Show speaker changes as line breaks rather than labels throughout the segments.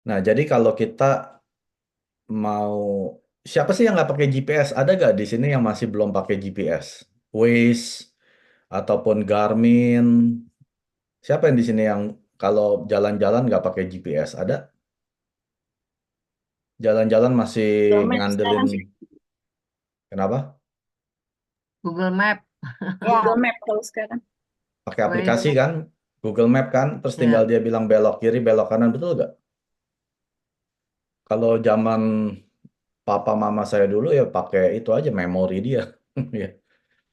Nah, jadi kalau kita mau siapa sih yang nggak pakai GPS? Ada nggak di sini yang masih belum pakai GPS? Waze ataupun Garmin? Siapa yang di sini yang kalau jalan-jalan nggak pakai GPS? Ada? Jalan-jalan masih
Google Map
ngandelin
sekarang.
kenapa?
Google Map.
Google Map kalau sekarang.
Pakai
Waze
aplikasi
Map.
kan? Google Map kan? Terus tinggal
Ya.
dia bilang belok kiri, belok kanan, betul nggak? Kalau zaman papa mama saya dulu ya pakai itu aja memori dia. Ya.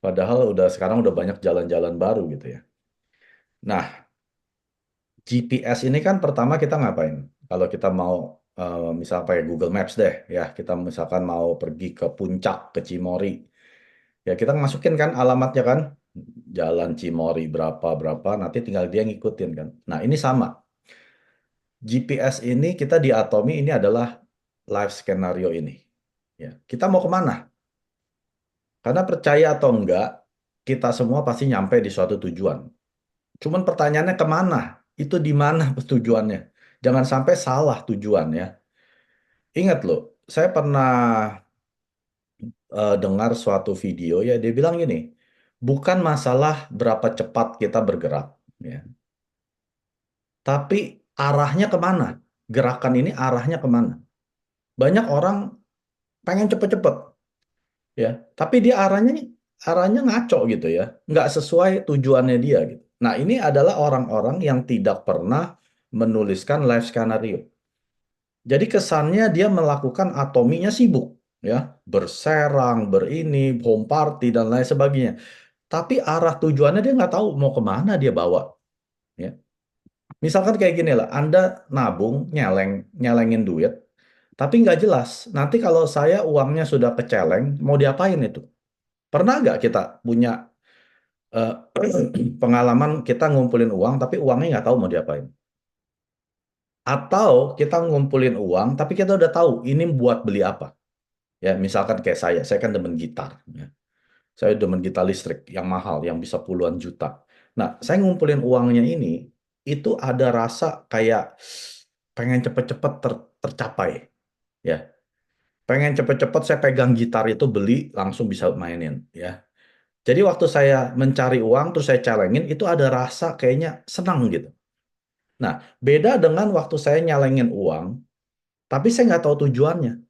Padahal sekarang udah banyak jalan-jalan baru gitu ya. Nah, GPS ini kan pertama kita ngapain? Kalau kita mau misal pakai Google Maps deh, ya kita misalkan mau pergi ke puncak, ke Cimory, ya kita masukin kan alamatnya kan, Jalan Cimory berapa berapa, nanti tinggal dia ngikutin kan. Nah ini sama, GPS ini kita di Atomi ini adalah live skenario ini. Ya, kita mau kemana? Karena percaya atau enggak, kita semua pasti nyampe di suatu tujuan. Cuman pertanyaannya kemana? Itu di mana tujuannya? Jangan sampai salah tujuan ya. Ingat loh, saya pernah dengar suatu video ya, dia bilang gini, bukan masalah berapa cepat kita bergerak, ya, tapi arahnya kemana? Gerakan ini arahnya kemana? Banyak orang pengen cepet-cepet, ya, tapi dia arahnya ngaco gitu ya, nggak sesuai tujuannya dia gitu. Nah, ini adalah orang-orang yang tidak pernah menuliskan life scenario. Jadi kesannya dia melakukan atominya sibuk, ya, berserang, berini, home party dan lain sebagainya. Tapi arah tujuannya dia nggak tahu mau kemana dia bawa. Ya. Misalkan kayak gini lah, Anda nabung, nyelengin duit, tapi nggak jelas. Nanti kalau saya uangnya sudah keceleng, mau diapain itu? Pernah nggak kita punya eh, pengalaman kita ngumpulin uang, tapi uangnya nggak tahu mau diapain? Atau kita ngumpulin uang, tapi kita udah tahu ini buat beli apa? Ya, misalkan kayak saya kan demen gitar. Ya. Saya demen gitar listrik yang mahal, yang bisa puluhan juta. Nah, saya ngumpulin uangnya ini, itu ada rasa kayak pengen cepet-cepet tercapai. Ya, pengen cepet-cepet saya pegang gitar itu beli, langsung bisa mainin. Ya, jadi waktu saya mencari uang, terus saya calengin, itu ada rasa kayaknya senang gitu. Nah, beda dengan waktu saya nyalengin uang, tapi saya nggak tahu tujuannya.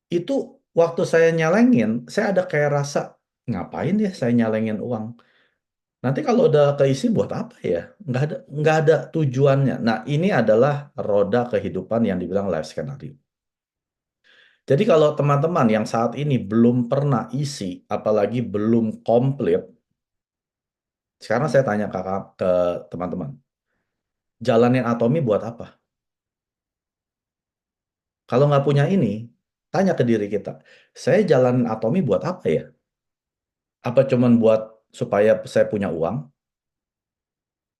Itu waktu saya nyalengin, saya ada kayak rasa, ngapain ya saya nyalengin uang? Nanti kalau udah keisi buat apa ya? Nggak ada tujuannya. Nah, ini adalah roda kehidupan yang dibilang life scenario. Jadi kalau teman-teman yang saat ini belum pernah isi, apalagi belum komplit, sekarang saya tanya ke teman-teman, jalanin Atomi buat apa? Kalau nggak punya ini, tanya ke diri kita, saya jalanin Atomi buat apa ya? Apa cuman buat supaya saya punya uang?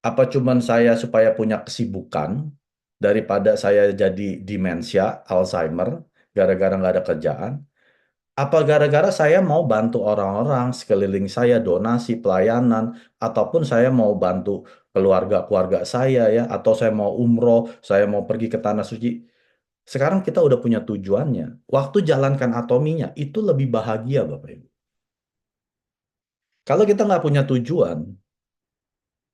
Apa cuman saya supaya punya kesibukan daripada saya jadi demensia, Alzheimer, gara-gara nggak ada kerjaan? Apa gara-gara saya mau bantu orang-orang sekeliling saya, donasi, pelayanan, ataupun saya mau bantu keluarga-keluarga saya ya, atau saya mau umroh, saya mau pergi ke tanah suci. Sekarang kita udah punya tujuannya. Waktu jalankan atominya, itu lebih bahagia Bapak Ibu. Kalau kita nggak punya tujuan,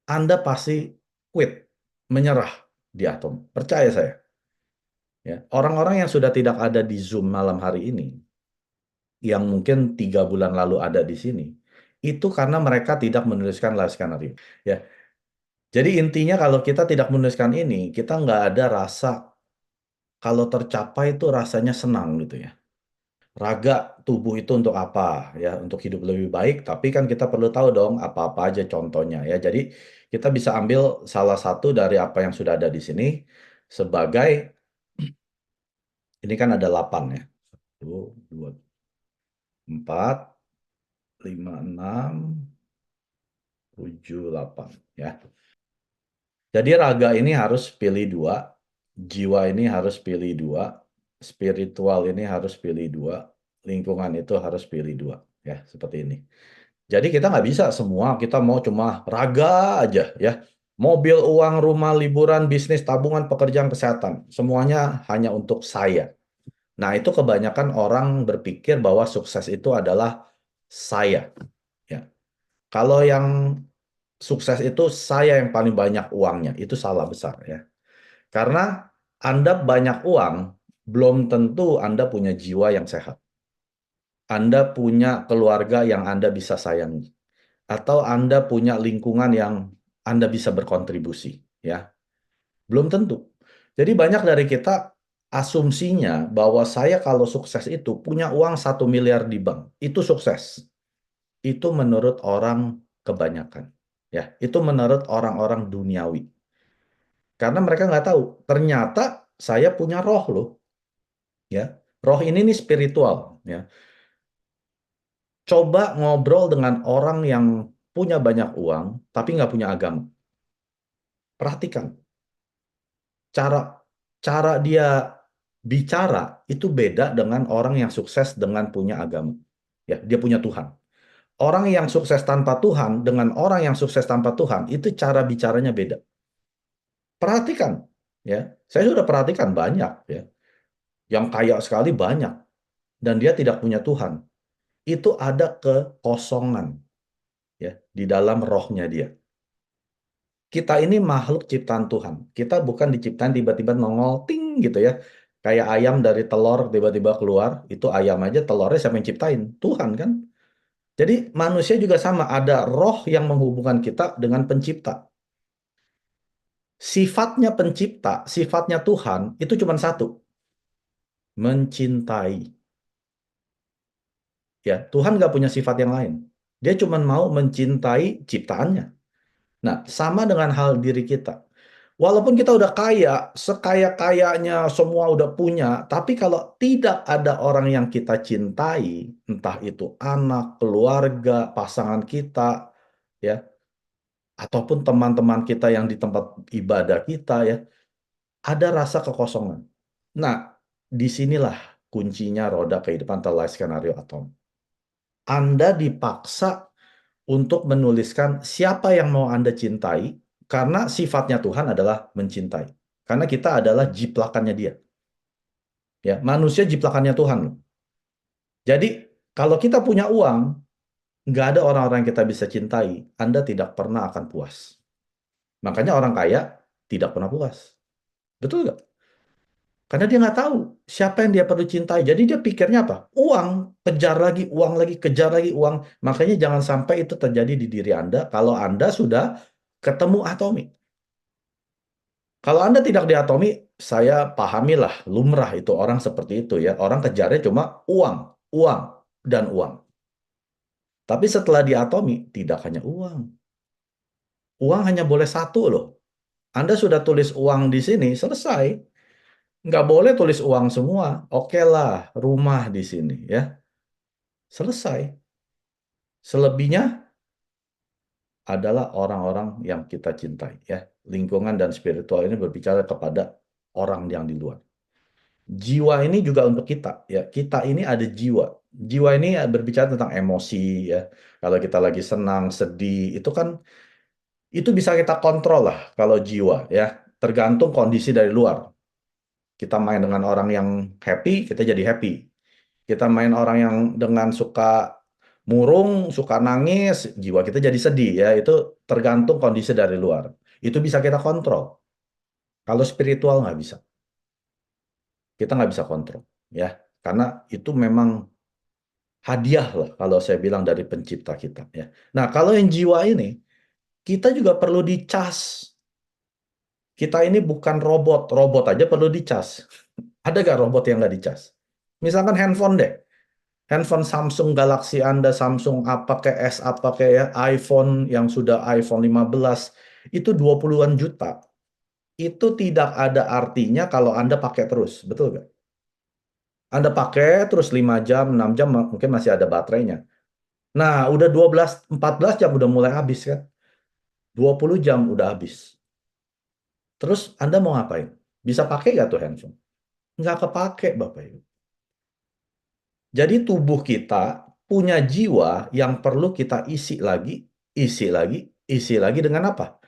Anda pasti quit, menyerah di atom. Percaya saya. Ya, orang-orang yang sudah tidak ada di Zoom malam hari ini, yang mungkin 3 bulan lalu ada di sini, itu karena mereka tidak menuliskan life scenario. Ya, jadi intinya kalau kita tidak menuliskan ini, kita nggak ada rasa kalau tercapai itu rasanya senang gitu ya. Raga tubuh itu untuk apa ya? Untuk hidup lebih baik, tapi kan kita perlu tahu dong apa-apa aja contohnya ya. Jadi kita bisa ambil salah satu dari apa yang sudah ada di sini sebagai ini kan ada 8 ya. 1, 2, 4, 5, 6, 7, 8 ya. Jadi raga ini harus pilih 2, jiwa ini harus pilih 2, spiritual ini harus pilih 2, lingkungan itu harus pilih 2 ya, seperti ini. Jadi kita nggak bisa semua, kita mau cuma raga aja ya. Mobil, uang, rumah, liburan, bisnis, tabungan, pekerjaan, kesehatan. Semuanya hanya untuk saya. Nah, itu kebanyakan orang berpikir bahwa sukses itu adalah saya. Ya. Kalau yang sukses itu saya yang paling banyak uangnya, itu salah besar ya. Karena Anda banyak uang, belum tentu Anda punya jiwa yang sehat. Anda punya keluarga yang Anda bisa sayangi. Atau Anda punya lingkungan yang Anda bisa berkontribusi. Ya, belum tentu. Jadi banyak dari kita asumsinya bahwa saya kalau sukses itu punya uang 1 miliar di bank. Itu sukses. Itu menurut orang kebanyakan. Ya, itu menurut orang-orang duniawi. Karena mereka nggak tahu, ternyata saya punya roh loh. Ya, roh ini nih spiritual. Ya, coba ngobrol dengan orang yang punya banyak uang tapi nggak punya agama. Perhatikan cara cara dia bicara itu beda dengan orang yang sukses dengan punya agama. Ya, dia punya Tuhan. Orang yang sukses tanpa Tuhan dengan orang yang sukses tanpa Tuhan itu cara bicaranya beda. Perhatikan, ya. Saya sudah perhatikan banyak, ya. Yang kaya sekali banyak dan dia tidak punya Tuhan. Itu ada kekosongan, ya, di dalam rohnya dia. Kita ini makhluk ciptaan Tuhan. Kita bukan diciptain tiba-tiba nongol ting gitu ya. Kayak ayam dari telur tiba-tiba keluar, itu ayam aja telurnya siapa yang ciptain? Tuhan kan? Jadi manusia juga sama, ada roh yang menghubungkan kita dengan pencipta. Sifatnya pencipta, sifatnya Tuhan itu cuma satu, mencintai. Ya, Tuhan nggak punya sifat yang lain. Dia cuma mau mencintai ciptaannya. Nah, sama dengan hal diri kita. Walaupun kita udah kaya, sekaya-kayanya semua udah punya, tapi kalau tidak ada orang yang kita cintai, entah itu anak, keluarga, pasangan kita, ya, ataupun teman-teman kita yang di tempat ibadah kita, ya, ada rasa kekosongan. Nah, disinilah kuncinya roda kehidupan atau life skenario atom. Anda dipaksa untuk menuliskan siapa yang mau Anda cintai, karena sifatnya Tuhan adalah mencintai. Karena kita adalah jiplakannya dia. Ya, manusia jiplakannya Tuhan. Jadi, kalau kita punya uang, nggak ada orang-orang yang kita bisa cintai, Anda tidak pernah akan puas. Makanya orang kaya tidak pernah puas. Betul nggak? Karena dia nggak tahu siapa yang dia perlu cintai. Jadi dia pikirnya apa? Uang, uang lagi, kejar lagi uang. Makanya jangan sampai itu terjadi di diri Anda kalau Anda sudah ketemu atomi. Kalau Anda tidak diatomi, saya pahamilah, lumrah itu orang seperti itu ya. Orang kejarnya cuma uang, uang, dan uang. Tapi setelah diatomi, tidak hanya uang. Uang hanya boleh satu loh. Anda sudah tulis uang di sini, selesai. Nggak boleh tulis uang semua. Oke lah, rumah di sini ya. Selesai. Selebihnya adalah orang-orang yang kita cintai ya. Lingkungan dan spiritual ini berbicara kepada orang yang di luar. Jiwa ini juga untuk kita ya. Kita ini ada jiwa. Jiwa ini berbicara tentang emosi ya. Kalau kita lagi senang, sedih, itu kan itu bisa kita kontrol lah kalau jiwa ya. Tergantung kondisi dari luar. Kita main dengan orang yang happy, kita jadi happy. Kita main orang yang dengan suka murung, suka nangis, jiwa kita jadi sedih ya. Itu tergantung kondisi dari luar. Itu bisa kita kontrol. Kalau spiritual nggak bisa. Kita nggak bisa kontrol ya. Karena itu memang hadiah lah kalau saya bilang dari pencipta kita ya. Nah, kalau yang jiwa ini kita juga perlu dicas. Kita ini bukan robot, robot aja perlu dicas. Ada gak robot yang nggak dicas? Misalkan handphone deh, handphone Samsung Galaxy Anda, Samsung apa kayak S apa kayak ya, iPhone yang sudah iPhone 15 itu 20-an juta. Itu tidak ada artinya kalau Anda pakai terus, betul nggak? Anda pakai terus 5 jam, 6 jam mungkin masih ada baterainya. Nah, udah 12, 14 jam udah mulai habis kan? 20 jam udah habis. Terus Anda mau ngapain? Bisa pakai nggak tuh handphone? Nggak kepake, Bapak Ibu. Jadi tubuh kita punya jiwa yang perlu kita isi lagi, isi lagi, isi lagi dengan apa?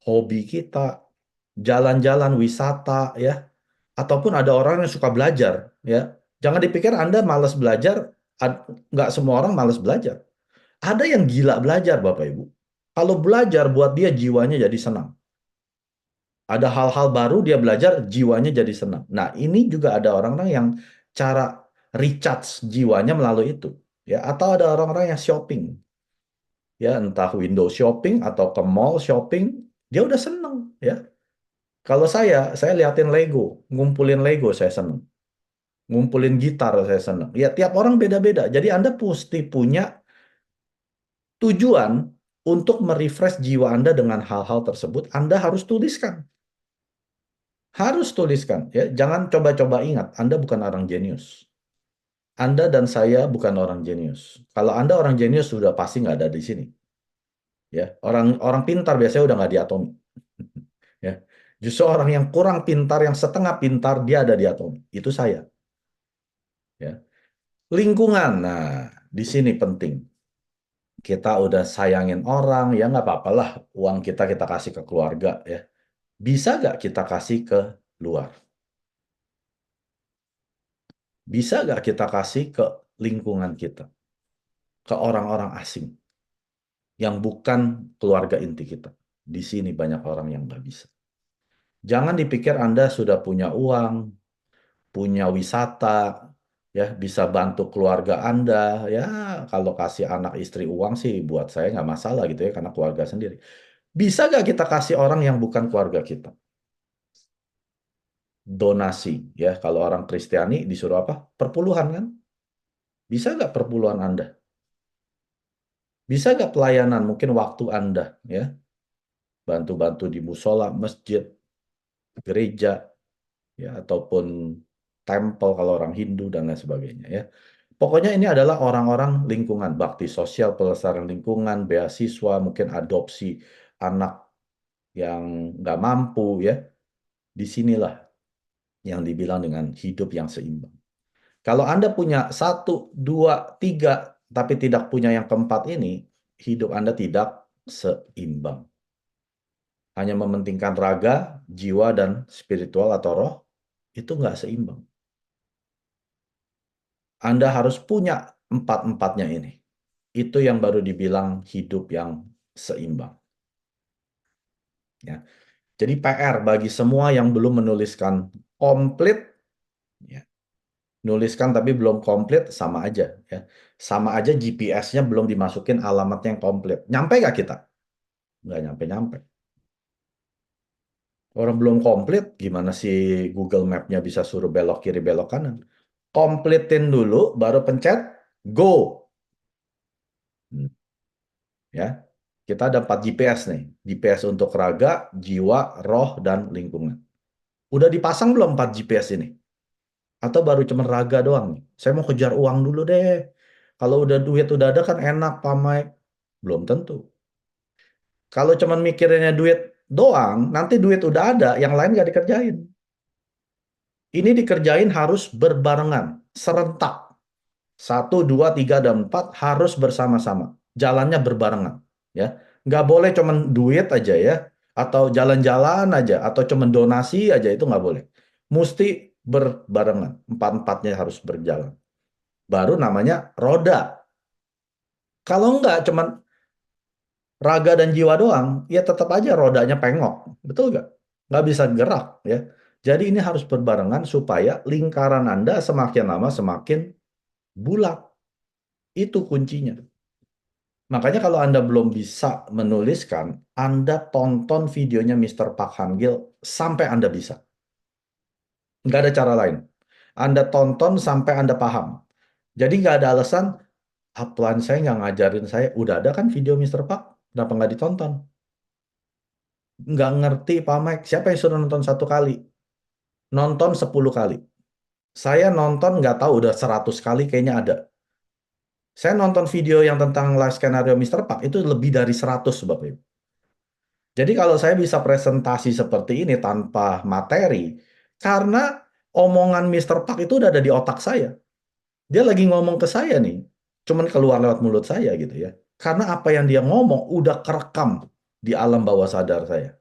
hobi kita, jalan-jalan, wisata, ya. Ataupun ada orang yang suka belajar, ya. Jangan dipikir Anda malas belajar, nggak semua orang malas belajar. Ada yang gila belajar, Bapak Ibu. Kalau belajar buat dia jiwanya jadi senang. Ada hal-hal baru dia belajar, jiwanya jadi senang. Nah, ini juga ada orang-orang yang cara recharge jiwanya melalui itu. Ya, atau ada orang-orang yang shopping. Ya, entah window shopping atau ke mall shopping, dia udah seneng. Ya, kalau saya liatin Lego, ngumpulin Lego saya seneng. Ngumpulin gitar saya seneng. Ya, tiap orang beda-beda. Jadi Anda mesti punya tujuan untuk merefresh jiwa Anda dengan hal-hal tersebut. Anda harus tuliskan. Harus tuliskan. Ya. Jangan coba-coba ingat, Anda bukan orang jenius. Anda dan saya bukan orang jenius. Kalau Anda orang jenius, sudah pasti nggak ada di sini. Ya, orang pintar biasanya udah nggak di Atomi. Ya. Justru orang yang kurang pintar, yang setengah pintar, dia ada di Atomi. Itu saya. Ya. Lingkungan, nah di sini penting. Kita udah sayangin orang, ya nggak apa-apalah. Uang kita kasih ke keluarga, ya. Bisa nggak kita kasih ke luar? Bisa nggak kita kasih ke lingkungan kita? Ke orang-orang asing yang bukan keluarga inti kita. Di sini banyak orang yang nggak bisa. Jangan dipikir Anda sudah punya uang, punya wisata, ya bisa bantu keluarga Anda. Ya kalau kasih anak istri uang sih buat saya nggak masalah gitu ya, karena keluarga sendiri. Bisa nggak kita kasih orang yang bukan keluarga kita? Donasi, ya kalau orang Kristiani disuruh apa? Perpuluhan kan? Bisa nggak perpuluhan Anda? Bisa nggak pelayanan, mungkin waktu Anda, ya bantu-bantu di musola, masjid, gereja, ya ataupun temple kalau orang Hindu dan lain sebagainya, ya. Pokoknya ini adalah orang-orang lingkungan, bakti sosial, pelestarian lingkungan, beasiswa, mungkin adopsi anak yang nggak mampu, ya. Disinilah yang dibilang dengan hidup yang seimbang. Kalau Anda punya 1, 2, 3, tapi tidak punya yang keempat ini, hidup Anda tidak seimbang. Hanya mementingkan raga, jiwa, dan spiritual atau roh, itu nggak seimbang. Anda harus punya empat-empatnya ini. Itu yang baru dibilang hidup yang seimbang. Ya. Jadi PR bagi semua yang belum menuliskan komplit, ya. Nuliskan tapi belum komplit, sama aja. Ya. Sama aja GPS-nya belum dimasukin alamatnya yang komplit. Nyampe nggak kita? Nggak nyampe-nyampe. Orang belum komplit, gimana sih Google Map-nya bisa suruh belok kiri, belok kanan? Komplitin dulu, baru pencet, go. Ya, kita ada 4 GPS nih. GPS untuk raga, jiwa, roh, dan lingkungan. Udah dipasang belum 4 GPS ini? Atau baru cuma raga doang nih? Saya mau kejar uang dulu deh. Kalau udah duit udah ada kan enak, Pak Mike. Belum tentu. Kalau cuma mikirinnya duit doang, nanti duit udah ada, yang lain nggak dikerjain. Ini dikerjain harus berbarengan, serentak. 1, 2, 3, dan 4 harus bersama-sama. Jalannya berbarengan. Ya. Nggak boleh cuma duit aja ya. Atau jalan-jalan aja. Atau cuma donasi aja, itu nggak boleh. Mesti berbarengan. Empat-empatnya harus berjalan. Baru namanya roda. Kalau nggak cuma raga dan jiwa doang, ya tetap aja rodanya pengok. Betul nggak? Nggak bisa gerak. Ya. Jadi ini harus berbarengan supaya lingkaran Anda semakin lama semakin bulat. Itu kuncinya. Makanya kalau Anda belum bisa menuliskan, Anda tonton videonya Mr. Park Han-gil sampai Anda bisa. Nggak ada cara lain. Anda tonton sampai Anda paham. Jadi nggak ada alasan, upline saya nggak ngajarin saya. Udah ada kan video Mr. Park? Kenapa nggak ditonton? Nggak ngerti, Pak Mike. Siapa yang suruh nonton 1 kali? Nonton 10 kali. Saya nonton nggak tahu, udah 100 kali kayaknya ada. Saya nonton video yang tentang live skenario Mr. Park itu lebih dari 100, Bapak Ibu. Jadi kalau saya bisa presentasi seperti ini tanpa materi, karena omongan Mr. Park itu udah ada di otak saya. Dia lagi ngomong ke saya nih, cuman keluar lewat mulut saya gitu ya. Karena apa yang dia ngomong udah kerekam di alam bawah sadar saya.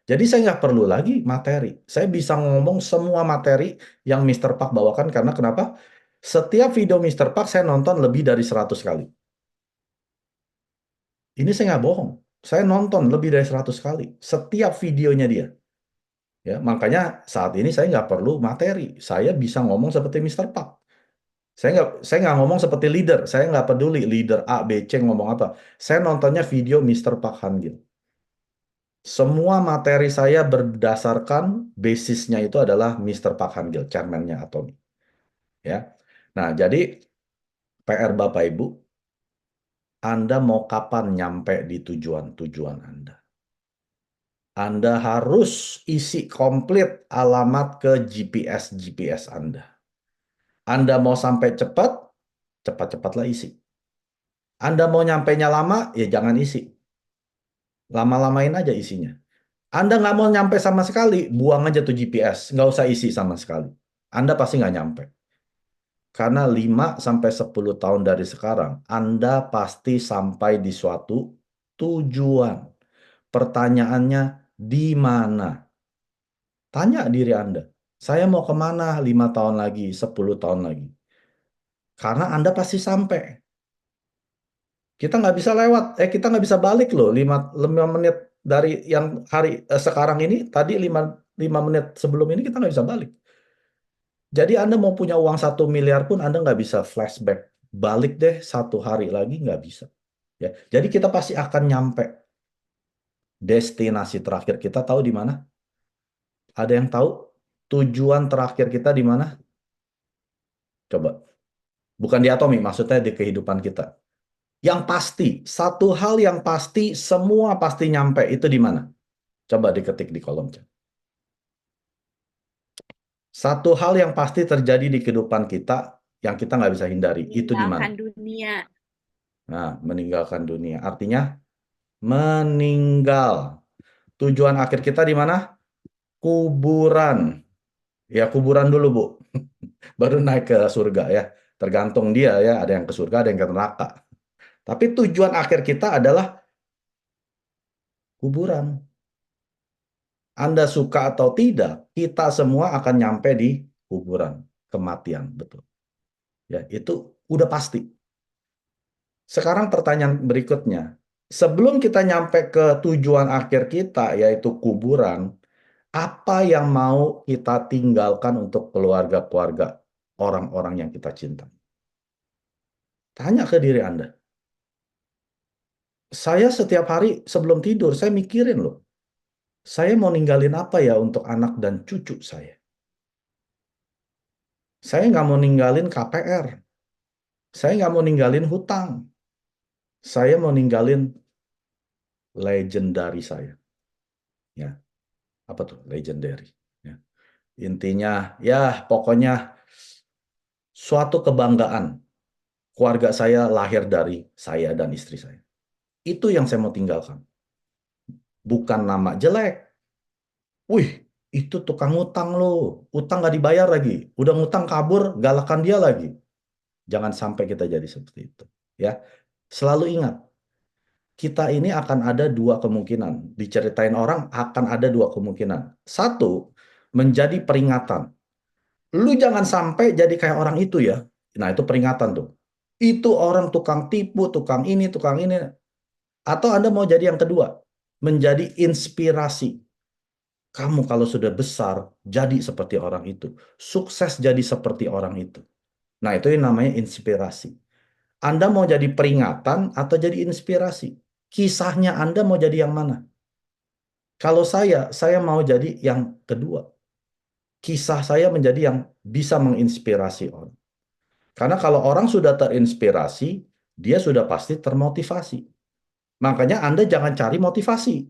Jadi saya nggak perlu lagi materi. Saya bisa ngomong semua materi yang Mr. Park bawakan karena kenapa? Setiap video Mr. Park saya nonton lebih dari 100 kali. Ini saya nggak bohong. Saya nonton lebih dari 100 kali. Setiap videonya dia. Ya, makanya saat ini saya nggak perlu materi. Saya bisa ngomong seperti Mr. Park. Saya nggak ngomong seperti leader. Saya nggak peduli leader A, B, C ngomong apa. Saya nontonnya video Mr. Park Han-gil. Semua materi saya berdasarkan basisnya itu adalah Mr. Park Han-gil, chairman-nya Atomy. Ya. Nah, jadi PR Bapak Ibu, Anda mau kapan nyampe di tujuan-tujuan Anda? Anda harus isi komplit alamat ke GPS Anda. Anda mau sampai cepat, cepat-cepatlah isi. Anda mau nyampainya lama, ya jangan isi. Lama-lamain aja isinya. Anda nggak mau nyampe sama sekali, buang aja tuh GPS. Nggak usah isi sama sekali. Anda pasti nggak nyampe. Karena 5-10 tahun dari sekarang, Anda pasti sampai di suatu tujuan. Pertanyaannya, di mana? Tanya diri Anda. Saya mau kemana 5 tahun lagi, 10 tahun lagi? Karena Anda pasti sampai. Kita nggak bisa lewat, kita nggak bisa balik loh 5 menit dari yang sekarang ini, tadi 5 menit sebelum ini kita nggak bisa balik. Jadi Anda mau punya uang 1 miliar pun Anda nggak bisa flashback. Balik deh 1 hari lagi nggak bisa. Ya, jadi kita pasti akan nyampe. Destinasi terakhir kita tahu di mana? Ada yang tahu tujuan terakhir kita di mana? Coba. Bukan di Atomi, maksudnya di kehidupan kita. Yang pasti, satu hal yang pasti, semua pasti nyampe, itu di mana? Coba diketik di kolom chat. Satu hal yang pasti terjadi di kehidupan kita, yang kita nggak bisa hindari, itu di mana?
Meninggalkan dunia.
Nah, meninggalkan dunia. Artinya, meninggal. Tujuan akhir kita di mana? Kuburan. Ya, kuburan dulu, Bu. Baru naik ke surga ya. Tergantung dia ya, ada yang ke surga, ada yang ke neraka. Tapi tujuan akhir kita adalah kuburan. Anda suka atau tidak, kita semua akan nyampe di kuburan, kematian, betul. Ya, itu udah pasti. Sekarang pertanyaan berikutnya, sebelum kita nyampe ke tujuan akhir kita, yaitu kuburan, apa yang mau kita tinggalkan untuk keluarga-keluarga orang-orang yang kita cintai? Tanya ke diri Anda. Saya setiap hari sebelum tidur, saya mikirin loh. Saya mau ninggalin apa ya untuk anak dan cucu saya? Saya nggak mau ninggalin KPR. Saya nggak mau ninggalin hutang. Saya mau ninggalin legendary saya. Ya, apa tuh legendary? Ya. Intinya, ya pokoknya suatu kebanggaan. Keluarga saya lahir dari saya dan istri saya. Itu yang saya mau tinggalkan. Bukan nama jelek. Wih, itu tukang utang loh. Utang nggak dibayar lagi. Udah ngutang kabur, galakan dia lagi. Jangan sampai kita jadi seperti itu. Ya, selalu ingat, kita ini akan ada 2 kemungkinan. Diceritain orang akan ada 2 kemungkinan. Satu, menjadi peringatan. Lu jangan sampai jadi kayak orang itu ya. Nah, itu peringatan tuh. Itu orang tukang tipu, tukang ini, tukang ini. Atau Anda mau jadi yang kedua, menjadi inspirasi. Kamu kalau sudah besar, jadi seperti orang itu. Sukses jadi seperti orang itu. Nah, itu yang namanya inspirasi. Anda mau jadi peringatan atau jadi inspirasi? Kisahnya Anda mau jadi yang mana? Kalau saya mau jadi yang kedua. Kisah saya menjadi yang bisa menginspirasi orang. Karena kalau orang sudah terinspirasi, dia sudah pasti termotivasi. Makanya Anda jangan cari motivasi.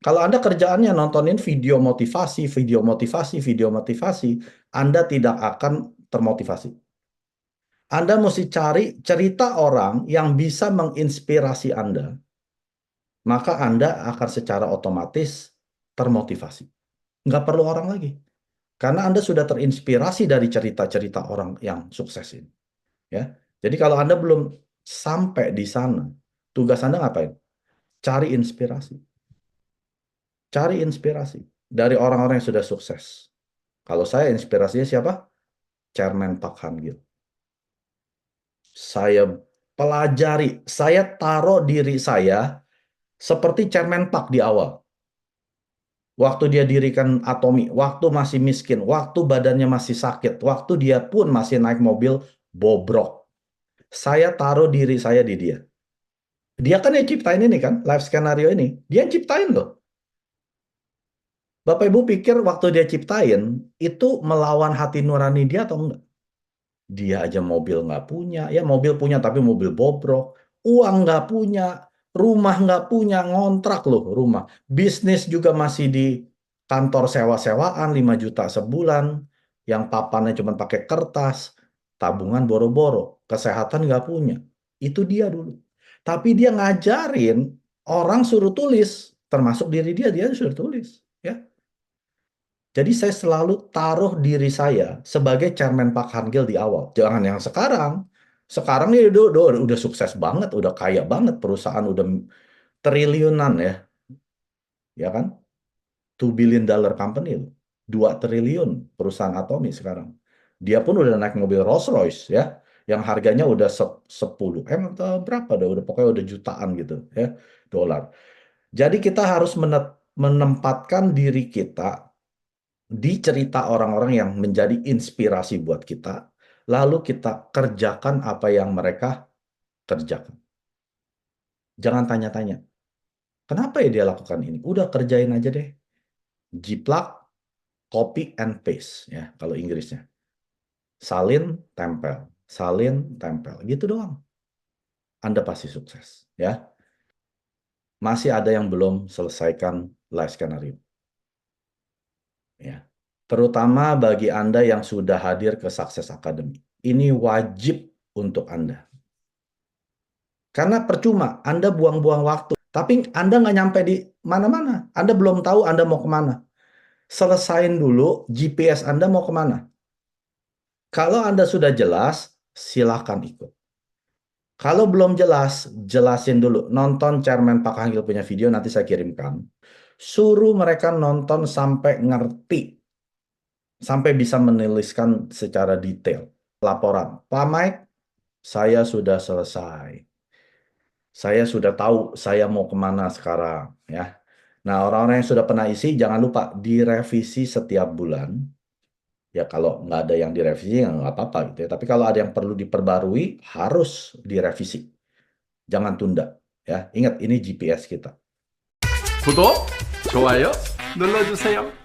Kalau Anda kerjaannya nontonin video motivasi, video motivasi, video motivasi, Anda tidak akan termotivasi. Anda mesti cari cerita orang yang bisa menginspirasi Anda, maka Anda akan secara otomatis termotivasi. Nggak perlu orang lagi. Karena Anda sudah terinspirasi dari cerita-cerita orang yang sukses ini. Ya. Jadi kalau Anda belum sampai di sana, tugas Anda ngapain? Cari inspirasi. Cari inspirasi dari orang-orang yang sudah sukses. Kalau saya inspirasinya siapa? Chairman Park Han-gil. Saya pelajari, saya taruh diri saya seperti Chairman Park di awal. Waktu dia dirikan Atomy, waktu masih miskin, waktu badannya masih sakit, waktu dia pun masih naik mobil bobrok. Saya taruh diri saya di dia. Dia kan yang ciptain ini kan, life scenario ini. Dia yang ciptain loh. Bapak Ibu pikir waktu dia ciptain, itu melawan hati nurani dia atau enggak? Dia aja mobil nggak punya, ya mobil punya tapi mobil bobrok. Uang nggak punya, rumah nggak punya, ngontrak loh rumah. Bisnis juga masih di kantor sewa-sewaan 5 juta sebulan. Yang papannya cuma pakai kertas, tabungan boro-boro, kesehatan nggak punya. Itu dia dulu. Tapi dia ngajarin orang suruh tulis, termasuk diri dia suruh tulis. Ya. Jadi saya selalu taruh diri saya sebagai Chairman Park Han-gil di awal. Jangan yang sekarang. Sekarang ini udah sukses banget, udah kaya banget, perusahaan udah triliunan ya. Ya kan? $2 billion company. 2 triliun perusahaan Atomy sekarang. Dia pun udah naik mobil Rolls-Royce ya. Yang harganya udah 10 atau berapa udah pokoknya udah jutaan gitu ya, dolar. Jadi kita harus menempatkan diri kita di cerita orang-orang yang menjadi inspirasi buat kita, lalu kita kerjakan apa yang mereka kerjakan. Jangan tanya-tanya, kenapa ya dia lakukan ini? Udah kerjain aja deh. Jiplak, copy and paste ya kalau Inggrisnya. Salin, tempel. Salin, tempel. Gitu doang. Anda pasti sukses ya. Masih ada yang belum selesaikan life scenario. Ya. Terutama bagi Anda yang sudah hadir ke Success Academy. Ini wajib untuk Anda. Karena percuma, Anda buang-buang waktu. Tapi Anda nggak nyampe di mana-mana. Anda belum tahu Anda mau kemana. Selesain dulu GPS Anda mau kemana. Kalau Anda sudah jelas, silakan ikut. Kalau belum jelas, jelasin dulu. Nonton Chairman Park Han-gil punya video, nanti saya kirimkan. Suruh mereka nonton sampai ngerti. Sampai bisa menuliskan secara detail. Laporan, Pak Mike, saya sudah selesai. Saya sudah tahu saya mau kemana sekarang. Ya. Nah, orang-orang yang sudah pernah isi, jangan lupa direvisi setiap bulan. Ya, kalau nggak ada yang direvisi, ya nggak apa-apa gitu ya. Tapi kalau ada yang perlu diperbarui, harus direvisi. Jangan tunda. Ya, ingat, ini GPS kita.
구독, 좋아요 눌러주세요.